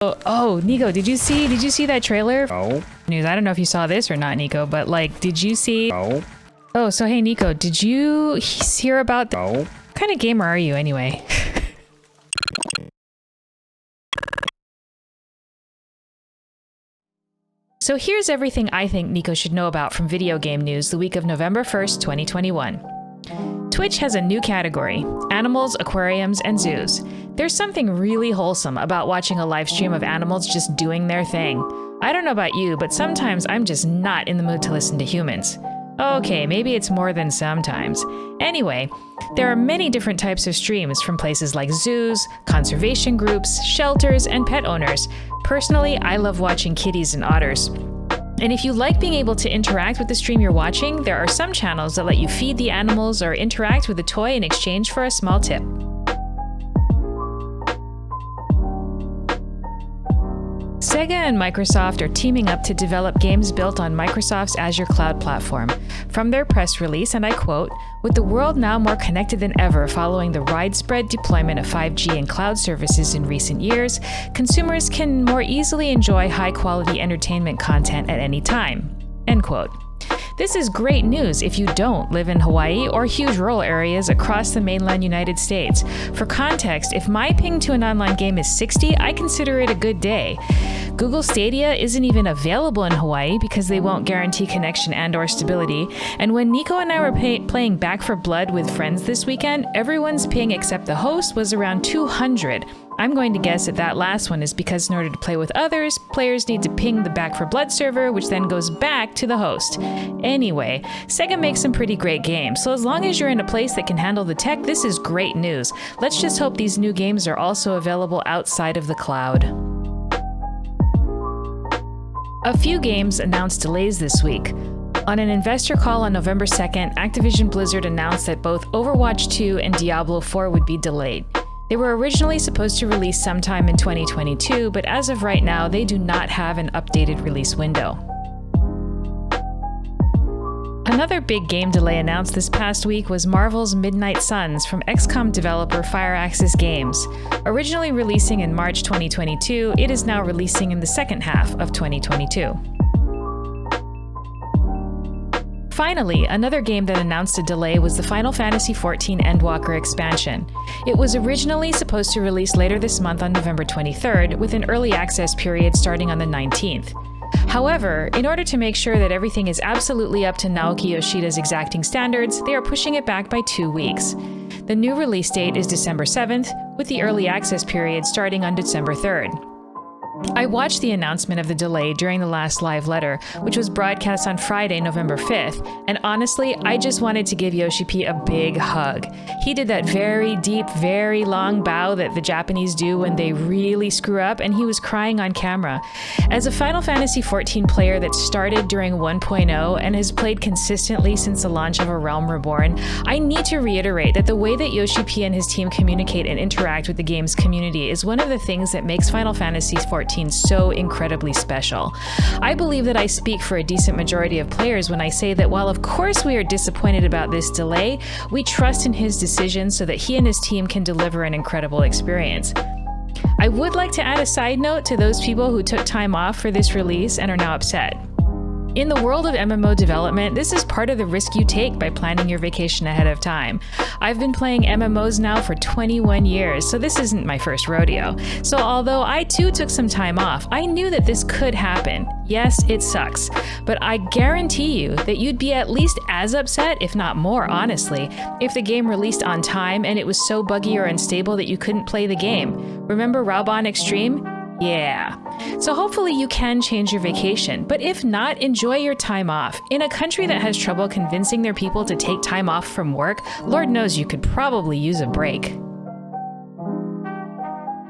Oh, Nico, did you see that trailer? No. News. I don't know if you saw this or not, Nico, but like, did you see? No. Oh, so hey, Nico, did you hear about? No. What kind of gamer are you anyway? So here's everything I think Nico should know about from video game news the week of November 1st, 2021. Twitch has a new category: animals, aquariums, and zoos. There's something really wholesome about watching a live stream of animals just doing their thing. I don't know about you, but sometimes I'm just not in the mood to listen to humans. Okay, maybe it's more than sometimes. Anyway, there are many different types of streams from places like zoos, conservation groups, shelters, and pet owners. Personally, I love watching kitties and otters. And if you like being able to interact with the stream you're watching, there are some channels that let you feed the animals or interact with a toy in exchange for a small tip. Sega and Microsoft are teaming up to develop games built on Microsoft's Azure cloud platform. From their press release, and I quote, "With the world now more connected than ever following the widespread deployment of 5G and cloud services in recent years, consumers can more easily enjoy high-quality entertainment content at any time." End quote. This is great news if you don't live in Hawaii or huge rural areas across the mainland United States. For context, if my ping to an online game is 60, I consider it a good day. Google Stadia isn't even available in Hawaii because they won't guarantee connection and/or stability. And when Nico and I were playing Back 4 Blood with friends this weekend, everyone's ping except the host was around 200. I'm going to guess that last one is because in order to play with others, players need to ping the Back 4 Blood server, which then goes back to the host. Anyway, Sega makes some pretty great games, so as long as you're in a place that can handle the tech, this is great news. Let's just hope these new games are also available outside of the cloud. A few games announced delays this week. On an investor call on November 2nd, Activision Blizzard announced that both Overwatch 2 and Diablo 4 would be delayed. They were originally supposed to release sometime in 2022, but as of right now, they do not have an updated release window. Another big game delay announced this past week was Marvel's Midnight Suns from XCOM developer Firaxis Games. Originally releasing in March 2022, it is now releasing in the second half of 2022. Finally, another game that announced a delay was the Final Fantasy XIV Endwalker expansion. It was originally supposed to release later this month on November 23rd, with an early access period starting on the 19th. However, in order to make sure that everything is absolutely up to Naoki Yoshida's exacting standards, they are pushing it back by 2 weeks. The new release date is December 7th, with the early access period starting on December 3rd. I watched the announcement of the delay during the last live letter, which was broadcast on Friday, November 5th, and honestly, I just wanted to give Yoshi P a big hug. He did that very deep, very long bow that the Japanese do when they really screw up, and he was crying on camera. As a Final Fantasy XIV player that started during 1.0 and has played consistently since the launch of A Realm Reborn, I need to reiterate that the way that Yoshi P and his team communicate and interact with the game's community is one of the things that makes Final Fantasy XIV so incredibly special. I believe that I speak for a decent majority of players when I say that while of course we are disappointed about this delay, we trust in his decision so that he and his team can deliver an incredible experience. I would like to add a side note to those people who took time off for this release and are now upset. In the world of MMO development, this is part of the risk you take by planning your vacation ahead of time. I've been playing MMOs now for 21 years, so this isn't my first rodeo. So although I too took some time off, I knew that this could happen. Yes, it sucks, but I guarantee you that you'd be at least as upset, if not more honestly, if the game released on time and it was so buggy or unstable that you couldn't play the game. Remember Raubon Extreme? Yeah. So hopefully you can change your vacation, but if not, enjoy your time off. In a country that has trouble convincing their people to take time off from work, Lord knows you could probably use a break.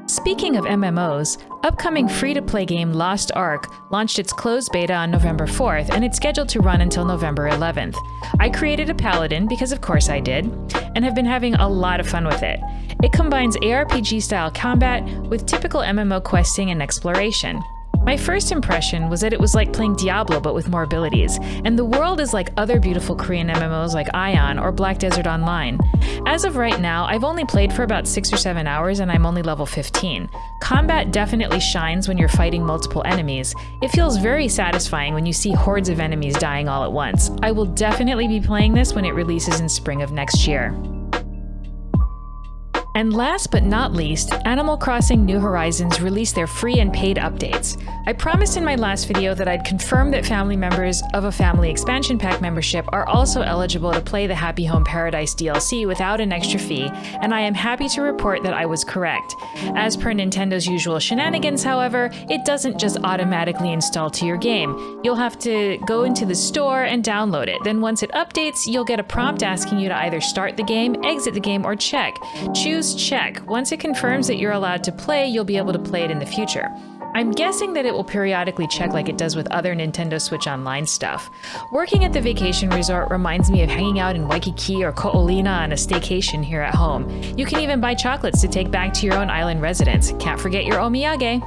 Speaking of MMOs, upcoming free-to-play game Lost Ark launched its closed beta on November 4th, and it's scheduled to run until November 11th. I created a paladin, because of course I did, and have been having a lot of fun with it. It combines ARPG-style combat with typical MMO questing and exploration. My first impression was that it was like playing Diablo but with more abilities, and the world is like other beautiful Korean MMOs like Ion or Black Desert Online. As of right now, I've only played for about 6 or 7 hours and I'm only level 15. Combat definitely shines when you're fighting multiple enemies. It feels very satisfying when you see hordes of enemies dying all at once. I will definitely be playing this when it releases in spring of next year. And last but not least, Animal Crossing New Horizons released their free and paid updates. I promised in my last video that I'd confirm that family members of a family expansion pack membership are also eligible to play the Happy Home Paradise DLC without an extra fee, and I am happy to report that I was correct. As per Nintendo's usual shenanigans, however, it doesn't just automatically install to your game. You'll have to go into the store and download it. Then once it updates, you'll get a prompt asking you to either start the game, exit the game, or check. Choose check. Once it confirms that you're allowed to play, you'll be able to play it in the future. I'm guessing that it will periodically check like it does with other Nintendo Switch Online stuff. Working at the vacation resort reminds me of hanging out in Waikiki or Ko'olina on a staycation here at home. You can even buy chocolates to take back to your own island residence. Can't forget your omiyage.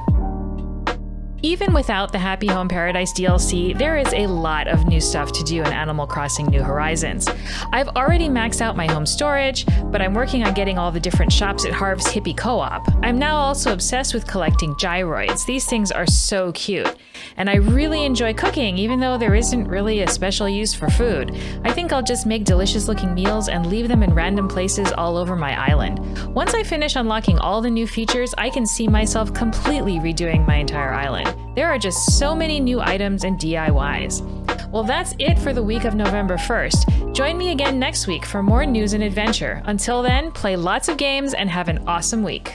Even without the Happy Home Paradise DLC, there is a lot of new stuff to do in Animal Crossing New Horizons. I've already maxed out my home storage, but I'm working on getting all the different shops at Harv's Hippie Co-op. I'm now also obsessed with collecting gyroids. These things are so cute. And I really enjoy cooking, even though there isn't really a special use for food. I think I'll just make delicious looking meals and leave them in random places all over my island. Once I finish unlocking all the new features, I can see myself completely redoing my entire island. There are just so many new items and DIYs. Well, that's it for the week of November 1st. Join me again next week for more news and adventure. Until then, play lots of games and have an awesome week.